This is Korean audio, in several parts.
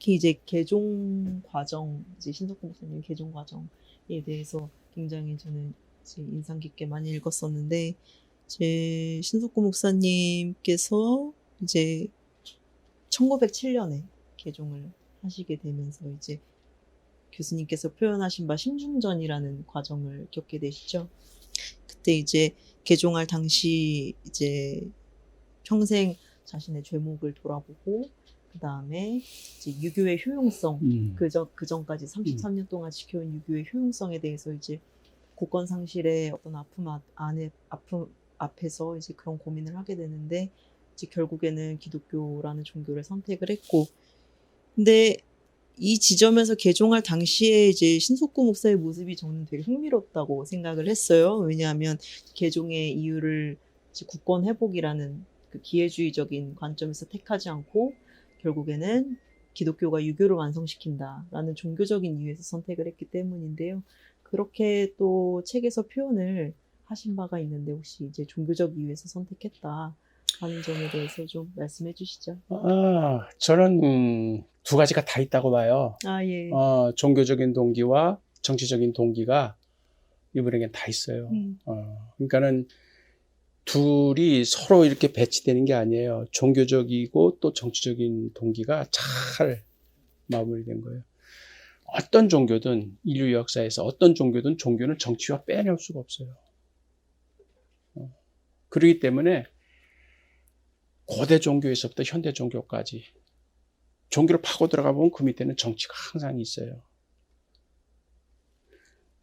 특히 이제 개종 과정, 이제 신석구 목사님 개종 과정에 대해서 굉장히 저는 이제 인상 깊게 많이 읽었었는데, 제 신석구 목사님께서 이제 1907년에 개종을 하시게 되면서 이제 교수님께서 표현하신 바 심중전이라는 과정을 겪게 되시죠. 그때 이제 개종할 당시 이제 평생 자신의 죄목을 돌아보고, 그 다음에 이제 유교의 효용성, 그 전까지 33년 동안 지켜온 유교의 효용성에 대해서 이제 국권상실의 어떤 아픔 앞에서 이제 그런 고민을 하게 되는데, 이제 결국에는 기독교라는 종교를 선택을 했고, 근데 이 지점에서 개종할 당시에 이제 신석구 목사의 모습이 저는 되게 흥미롭다고 생각을 했어요. 왜냐하면 개종의 이유를 이제 국권 회복이라는 그 기회주의적인 관점에서 택하지 않고, 결국에는 기독교가 유교를 완성시킨다라는 종교적인 이유에서 선택을 했기 때문인데요. 그렇게 또 책에서 표현을 하신 바가 있는데, 혹시 이제 종교적 이유에서 선택했다 하는 점에 대해서 좀 말씀해 주시죠. 저는 두 가지가 다 있다고 봐요. 예. 종교적인 동기와 정치적인 동기가 이분에겐 다 있어요. 그러니까는 둘이 서로 이렇게 배치되는 게 아니에요. 종교적이고 또 정치적인 동기가 잘 마무리된 거예요. 어떤 종교든, 인류 역사에서 어떤 종교든 종교는 정치와 빼놓을 수가 없어요. 그렇기 때문에 고대 종교에서부터 현대 종교까지 종교를 파고 들어가 보면 그 밑에는 정치가 항상 있어요.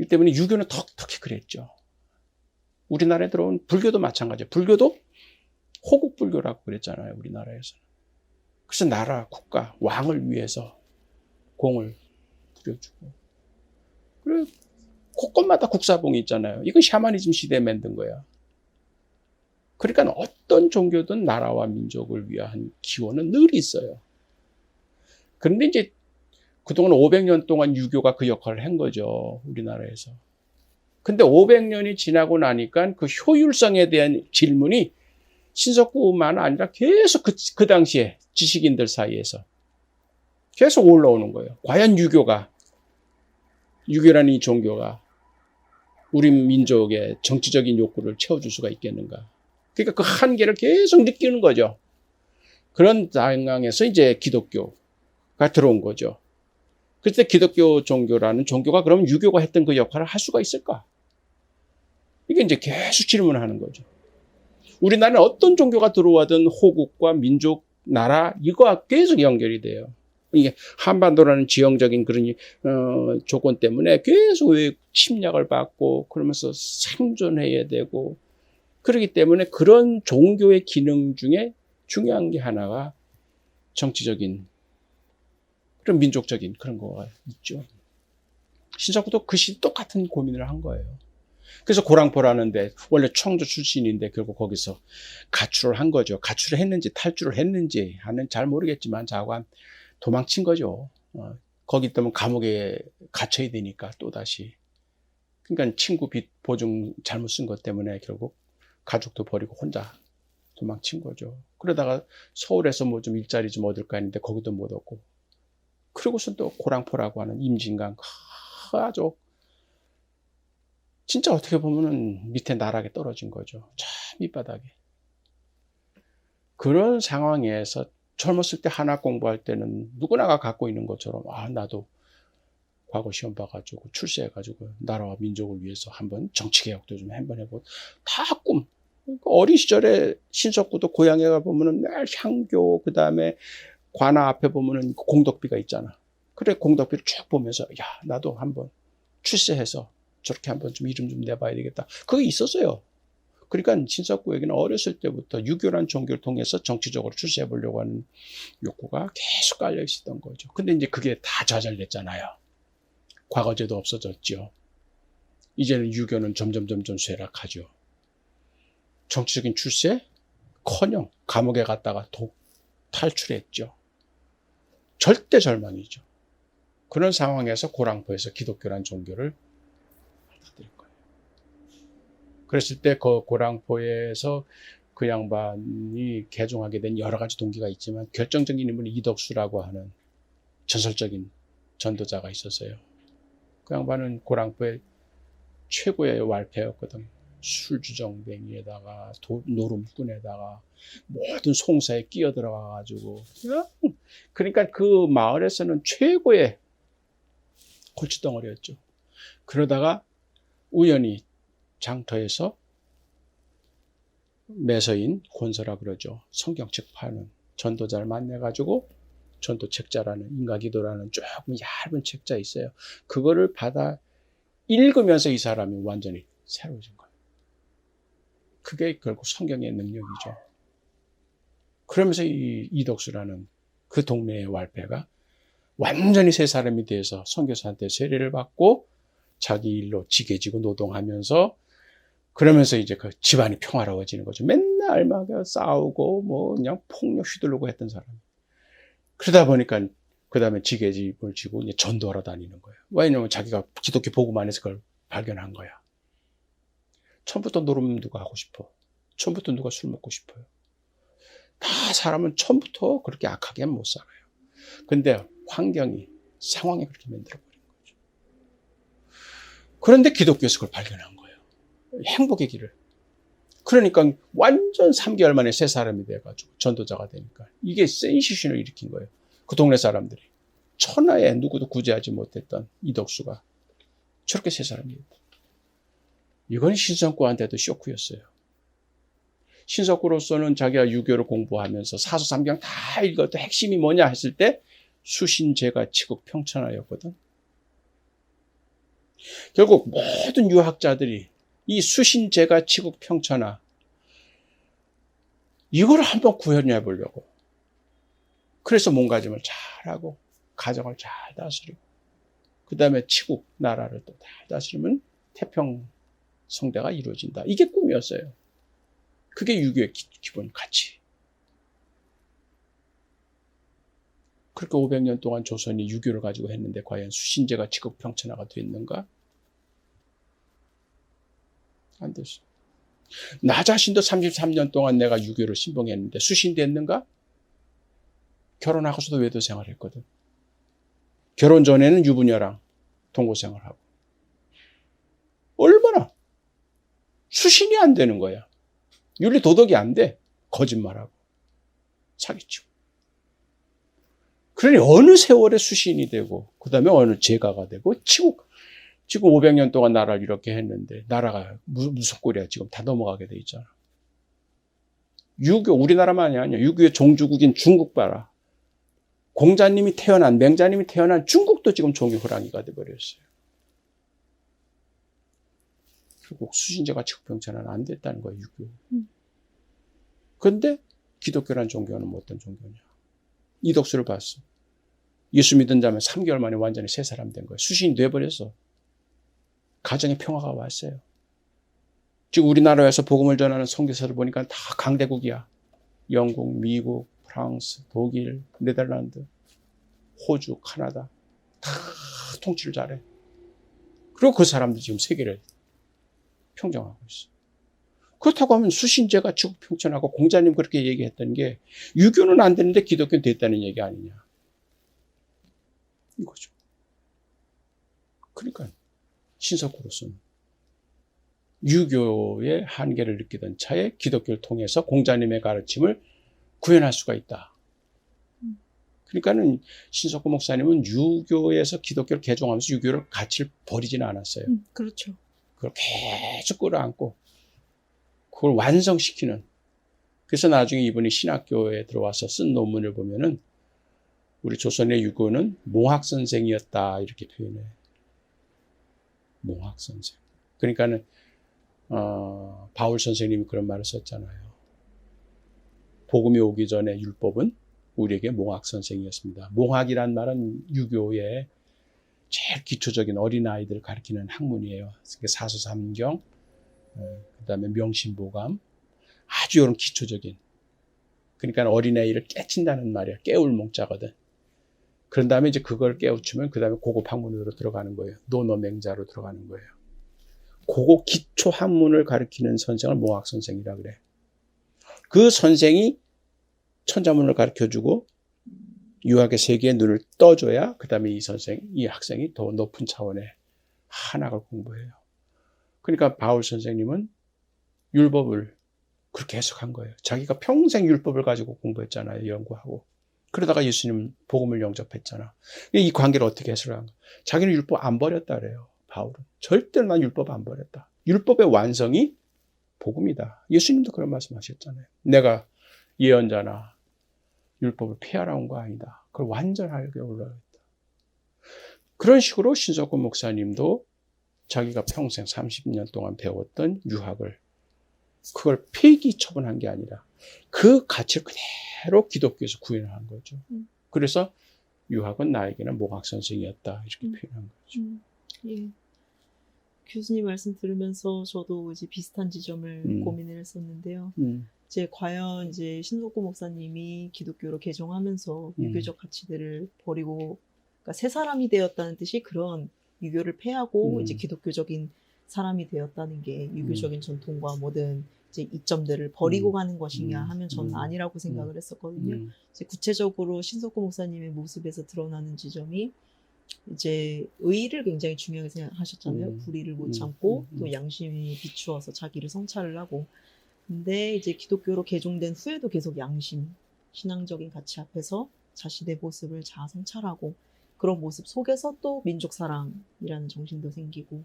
이 때문에 유교는 특히 그랬죠. 우리나라에 들어온 불교도 마찬가지예요. 불교도 호국 불교라고 그랬잖아요, 우리나라에서는. 그래서 나라, 국가, 왕을 위해서 공을 들여주고. 그리고 곳곳마다 국사봉이 있잖아요. 이건 샤머니즘 시대에 만든 거야. 그러니까 어떤 종교든 나라와 민족을 위한 기원은 늘 있어요. 그런데 이제 그동안 500년 동안 유교가 그 역할을 한 거죠, 우리나라에서. 근데 500년이 지나고 나니까 그 효율성에 대한 질문이 신석구만 아니라 계속 그 당시에 지식인들 사이에서 계속 올라오는 거예요. 과연 유교라는 이 종교가 우리 민족의 정치적인 욕구를 채워줄 수가 있겠는가. 그러니까 그 한계를 계속 느끼는 거죠. 그런 상황에서 이제 기독교가 들어온 거죠. 그때 기독교 종교라는 종교가 그러면 유교가 했던 그 역할을 할 수가 있을까? 이게 이제 계속 질문하는 거죠. 우리나라는 어떤 종교가 들어와든 호국과 민족, 나라, 이거와 계속 연결이 돼요. 이게 한반도라는 지형적인 그런 조건 때문에 계속 침략을 받고 그러면서 생존해야 되고, 그렇기 때문에 그런 종교의 기능 중에 중요한 게 하나가 정치적인 그런 민족적인 그런 거가 있죠. 신석구도 그 시 똑같은 고민을 한 거예요. 그래서 고랑포라는데 원래 청주 출신인데 결국 거기서 가출을 한 거죠. 가출을 했는지 탈주를 했는지 하는 잘 모르겠지만 자관 도망친 거죠. 거기 있다면 감옥에 갇혀야 되니까 또다시. 그러니까 친구 빚 보증 잘못 쓴 것 때문에 결국 가족도 버리고 혼자 도망친 거죠. 그러다가 서울에서 뭐 좀 일자리 좀 얻을까 했는데 거기도 못 얻고. 그러고서 또 고랑포라고 하는 임진강 아주 진짜 어떻게 보면은 밑에 나락에 떨어진 거죠. 저 밑바닥에. 그런 상황에서 젊었을 때 한학 공부할 때는 누구나가 갖고 있는 것처럼 나도 과거 시험 봐가지고 출세해가지고 나라와 민족을 위해서 한번 정치개혁도 좀 한번 해보고 다 꿈. 어린 시절에 신석구도 고향에 가보면은 늘 향교 그다음에 관아 앞에 보면은 공덕비가 있잖아. 그래 공덕비를 쭉 보면서 나도 한번 출세해서 저렇게 한번 좀 이름 좀 내봐야 되겠다. 그게 있었어요. 그러니까 신석구에게는 어렸을 때부터 유교란 종교를 통해서 정치적으로 출세해 보려고 하는 욕구가 계속 깔려 있었던 거죠. 근데 이제 그게 다 좌절됐잖아요. 과거제도 없어졌죠. 이제는 유교는 점점 쇠락하죠. 정치적인 출세? 커녕 감옥에 갔다가 탈출했죠. 절대 절망이죠. 그런 상황에서 고랑포에서 기독교란 종교를 받아들인 거예요. 그랬을 때 그 고랑포에서 그 양반이 개종하게 된 여러 가지 동기가 있지만 결정적인 인물이 이덕수라고 하는 전설적인 전도자가 있었어요. 그 양반은 고랑포의 최고의 말패였거든. 술주정뱅이에다가 노름꾼에다가 모든 송사에 끼어들어가가지고, 그러니까 그 마을에서는 최고의 골칫덩어리였죠. 그러다가 우연히 장터에서 매서인 권서라 그러죠. 성경책 파는 전도자를 만나가지고 전도책자라는 인가기도라는 조금 얇은 책자 있어요. 그거를 받아 읽으면서 이 사람이 완전히 새로워진 거예요. 그게 결국 성경의 능력이죠. 그러면서 이 이덕수라는 그 동네의 말패가 완전히 새 사람이 돼서 선교사한테 세례를 받고 자기 일로 지게지고 노동하면서 그러면서 이제 그 집안이 평화로워지는 거죠. 맨날 막 싸우고 뭐 그냥 폭력 휘두르고 했던 사람. 그러다 보니까 그 다음에 지게집을 지고 이제 전도하러 다니는 거예요. 왜냐면 자기가 기독교 복음 안에서 그걸 발견한 거야. 처음부터 노름 누가 하고 싶어. 처음부터 누가 술 먹고 싶어요. 다 사람은 처음부터 그렇게 악하게 못 살아요. 근데 환경이, 상황이 그렇게 만들어버린 거죠. 그런데 기독교에서 그걸 발견한 거예요. 행복의 길을. 그러니까 완전 3개월 만에 새 사람이 돼가지고 전도자가 되니까 이게 센시션을 일으킨 거예요. 그 동네 사람들이. 천하에 누구도 구제하지 못했던 이덕수가 저렇게 새 사람이 됐다. 이건 신석구한테도 쇼크였어요. 신석구로서는 자기가 유교를 공부하면서 사서삼경 다 읽어도 핵심이 뭐냐 했을 때 수신제가 치국 평천하였거든. 결국 모든 유학자들이 이 수신제가 치국 평천하 이걸 한번 구현해 보려고. 그래서 몸가짐을 잘하고 가정을 잘 다스리고 그 다음에 치국 나라를 또 잘 다스리면 태평 성대가 이루어진다. 이게 꿈이었어요. 그게 유교의 기본 가치. 그렇게 500년 동안 조선이 유교를 가지고 했는데 과연 수신제가 치국 평천하가 됐는가? 안 됐어. 나 자신도 33년 동안 내가 유교를 신봉했는데 수신됐는가? 결혼하고서도 외도 생활했거든. 결혼 전에는 유부녀랑 동거생활하고. 얼마나 수신이 안 되는 거야. 윤리 도덕이 안 돼. 거짓말하고 사기치고. 그러니 어느 세월에 수신이 되고 그 다음에 어느 제가가 되고 치국. 지금 500년 동안 나라를 이렇게 했는데 나라가 무슨 꼴이야. 지금 다 넘어가게 돼 있잖아. 유교 우리나라만이 아니야. 유교의 종주국인 중국 봐라. 공자님이 태어난 맹자님이 태어난 중국도 지금 종이 호랑이가 돼버렸어요. 결국 수신제가 치국평천하는 안 됐다는 거예요. 유교. 그런데 기독교란 종교는 뭐 어떤 종교냐. 이덕수를 봤어. 예수 믿은 자면 3개월 만에 완전히 새 사람 된 거예요. 수신이 돼버렸어. 가정에 평화가 왔어요. 지금 우리나라에서 복음을 전하는 선교사를 보니까 다 강대국이야. 영국, 미국, 프랑스, 독일, 네덜란드, 호주, 카나다 다 통치를 잘해. 그리고 그 사람들 지금 세계를 평정하고 있어. 그렇다고 하면 수신제가 치국 평천하고 공자님 그렇게 얘기했던 게 유교는 안 되는데 기독교는 됐다는 얘기 아니냐. 이거죠. 그러니까 신석구로서는 유교의 한계를 느끼던 차에 기독교를 통해서 공자님의 가르침을 구현할 수가 있다. 그러니까는 신석구 목사님은 유교에서 기독교를 개종하면서 유교를 가치를 버리지는 않았어요. 그렇죠. 그걸 계속 끌어안고 그걸 완성시키는. 그래서 나중에 이분이 신학교에 들어와서 쓴 논문을 보면은 우리 조선의 유교는 몽학선생이었다 이렇게 표현해. 몽학선생. 그러니까는 바울 선생님이 그런 말을 썼잖아요. 복음이 오기 전에 율법은 우리에게 몽학선생이었습니다. 몽학이란 말은 유교의 제일 기초적인 어린아이들을 가리키는 학문이에요. 사서삼경, 그 다음에 명심보감, 아주 이런 기초적인. 그러니까 어린아이를 깨친다는 말이야. 깨울 몽자거든. 그런 다음에 이제 그걸 깨우치면 그 다음에 고급 학문으로 들어가는 거예요. 논어맹자로 들어가는 거예요. 고급 기초 학문을 가리키는 선생을 몽학선생이라 그래. 그 선생이 천자문을 가르쳐주고 유학의 세계에 눈을 떠줘야 그 다음에 이 학생이 더 높은 차원의 한학을 공부해요. 그러니까 바울 선생님은 율법을 그렇게 해석한 거예요. 자기가 평생 율법을 가지고 공부했잖아요. 연구하고. 그러다가 예수님 복음을 영접했잖아. 이 관계를 어떻게 해석한 거야? 자기는 율법 안 버렸다 그래요. 바울은. 절대로 난 율법 안 버렸다. 율법의 완성이 복음이다. 예수님도 그런 말씀하셨잖아요. 내가 예언자나 율법을 폐하러 온 거 아니다. 그걸 완전하게 올라가겠다. 그런 식으로 신석구 목사님도 자기가 평생 30년 동안 배웠던 유학을 그걸 폐기 처분한 게 아니라 그 가치를 그대로 기독교에서 구현한 거죠. 그래서 유학은 나에게는 목학선생이었다. 이렇게 표현한 거죠. 예. 교수님 말씀 들으면서 저도 이제 비슷한 지점을 고민을 했었는데요. 이제 과연 이제 신석구 목사님이 기독교로 개종하면서 유교적 가치들을 버리고, 그러니까 새 사람이 되었다는 뜻이 그런 유교를 폐하고 이제 기독교적인 사람이 되었다는 게 유교적인 전통과 모든 이제 이점들을 버리고 가는 것이냐 하면 저는 아니라고 생각을 했었거든요. 이제 구체적으로 신석구 목사님의 모습에서 드러나는 지점이 이제 의의를 굉장히 중요하게 생각하셨잖아요. 불의를 못 참고 또 양심이 비추어서 자기를 성찰을 하고. 근데 이제 기독교로 개종된 후에도 계속 양심, 신앙적인 가치 앞에서 자신의 모습을 자아 성찰하고 그런 모습 속에서 또 민족 사랑이라는 정신도 생기고.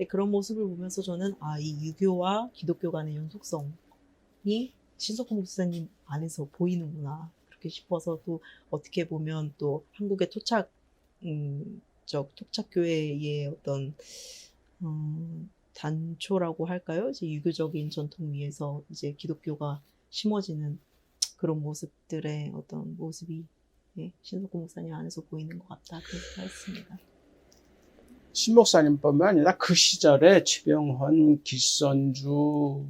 그런 모습을 보면서 저는 이 유교와 기독교 간의 연속성이 신석구 목사님 안에서 보이는구나 그렇게 싶어서, 또 어떻게 보면 또 한국의 토착교회의 어떤 단초라고 할까요? 이제 유교적인 전통 위에서 이제 기독교가 심어지는 그런 모습들의 어떤 모습이 신석구 목사님 안에서 보이는 것 같다 그렇게 생각했습니다. 신 목사님뿐만 아니라 그 시절에 최병헌, 기선주,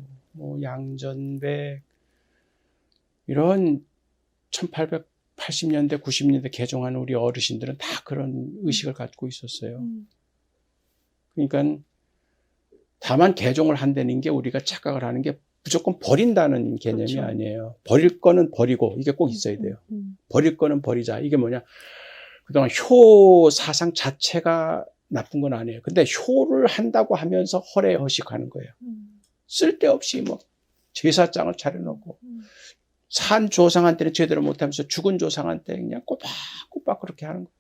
양전백 이런 1880년대, 90년대 개종하는 우리 어르신들은 다 그런 의식을 갖고 있었어요. 그러니까 다만 개종을 한다는 게 우리가 착각을 하는 게 무조건 버린다는 개념이 그렇죠. 아니에요. 버릴 거는 버리고 이게 꼭 있어야 돼요. 버릴 거는 버리자. 이게 뭐냐? 그동안 효 사상 자체가 나쁜 건 아니에요. 근데 효를 한다고 하면서 허례허식하는 거예요. 쓸데없이 제사장을 차려놓고 산 조상한테는 제대로 못하면서 죽은 조상한테 그냥 꼬박꼬박 그렇게 하는 거예요.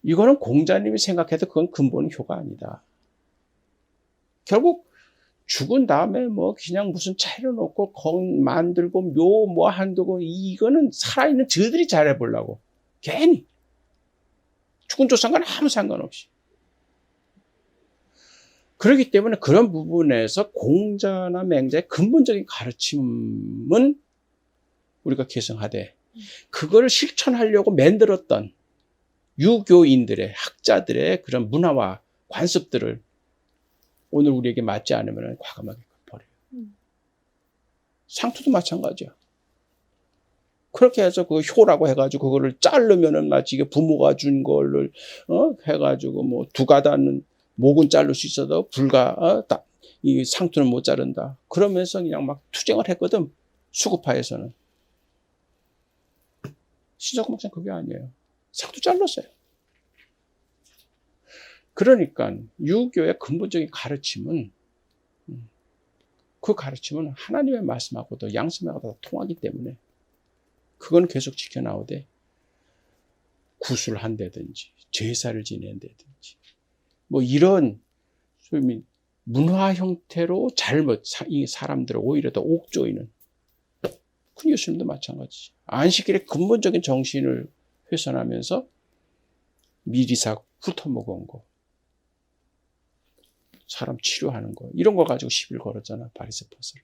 이거는 공자님이 생각해도 그건 근본 효가 아니다. 결국 죽은 다음에 그냥 무슨 차려놓고 만들고 묘 한두고 이거는 살아있는 저들이 잘해보려고 괜히 죽은 조상과는 아무 상관없이. 그렇기 때문에 그런 부분에서 공자나 맹자의 근본적인 가르침은 우리가 계승하되 그거를 실천하려고 만들었던 유교인들의 학자들의 그런 문화와 관습들을 오늘 우리에게 맞지 않으면 과감하게 버려요. 상투도 마찬가지야. 그렇게 해서 그 효라고 해가지고 그거를 자르면은 마치 이게 부모가 준 거를 해가지고 두 가다는 목은 자를 수 있어도 이 상투는 못 자른다. 그러면서 그냥 막 투쟁을 했거든. 수구파에서는. 신석구 목사는 그게 아니에요. 상투 잘랐어요. 그러니까 유교의 근본적인 가르침은 그 가르침은 하나님의 말씀하고도 양심하고도 통하기 때문에 그건 계속 지켜나오되 구슬을 한다든지 제사를 지낸다든지 이런 문화 형태로 이 사람들을 오히려 더 옥조이는 그 예수님도 마찬가지죠. 안식일의 근본적인 정신을 훼손하면서 미리사 훑어먹은 거, 사람 치료하는 거 이런 거 가지고 시비를 걸었잖아 바리새파서들.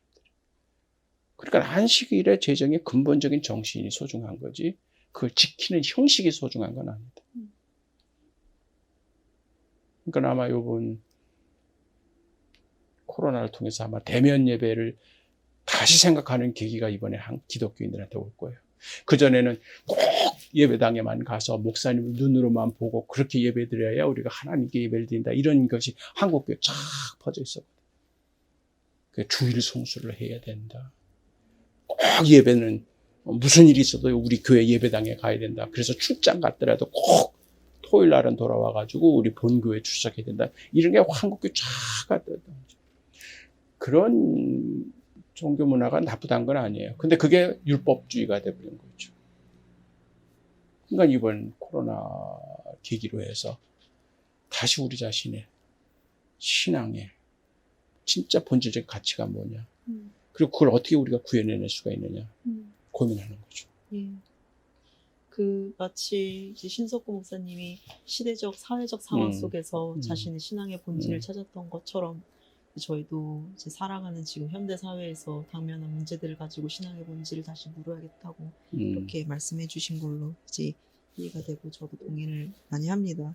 그러니까 안식일의 제정의 근본적인 정신이 소중한 거지 그걸 지키는 형식이 소중한 건 아니다. 그러니까 아마 이번 코로나를 통해서 아마 대면 예배를 다시 생각하는 계기가 이번에 기독교인들한테 올 거예요. 그전에는 꼭 예배당에만 가서 목사님을 눈으로만 보고 그렇게 예배드려야 우리가 하나님께 예배를 드린다. 이런 것이 한국교회에 쫙 퍼져 있었거든요. 주일 성수를 해야 된다. 꼭 예배는 무슨 일이 있어도 우리 교회 예배당에 가야 된다. 그래서 출장 갔더라도 꼭 토요일 날은 돌아와가지고 우리 본교회 출석해야 된다. 이런 게 한국교회 쫙 갔거든. 그런 종교 문화가 나쁘다는 건 아니에요. 근데 그게 율법주의가 돼버린 거죠. 그러니까 이번 코로나 계기로 해서 다시 우리 자신의 신앙의 진짜 본질적 가치가 뭐냐. 그리고 그걸 어떻게 우리가 구현해낼 수가 있느냐. 고민하는 거죠. 예. 그 마치 이제 신석구 목사님이 시대적 사회적 상황 속에서 자신의 신앙의 본질을 찾았던 것처럼 저희도 이제 살아가는 지금 현대 사회에서 당면한 문제들을 가지고 신앙의 본질을 다시 물어야겠다고 이렇게 말씀해 주신 걸로 이제 이해가 되고 저도 동의를 많이 합니다.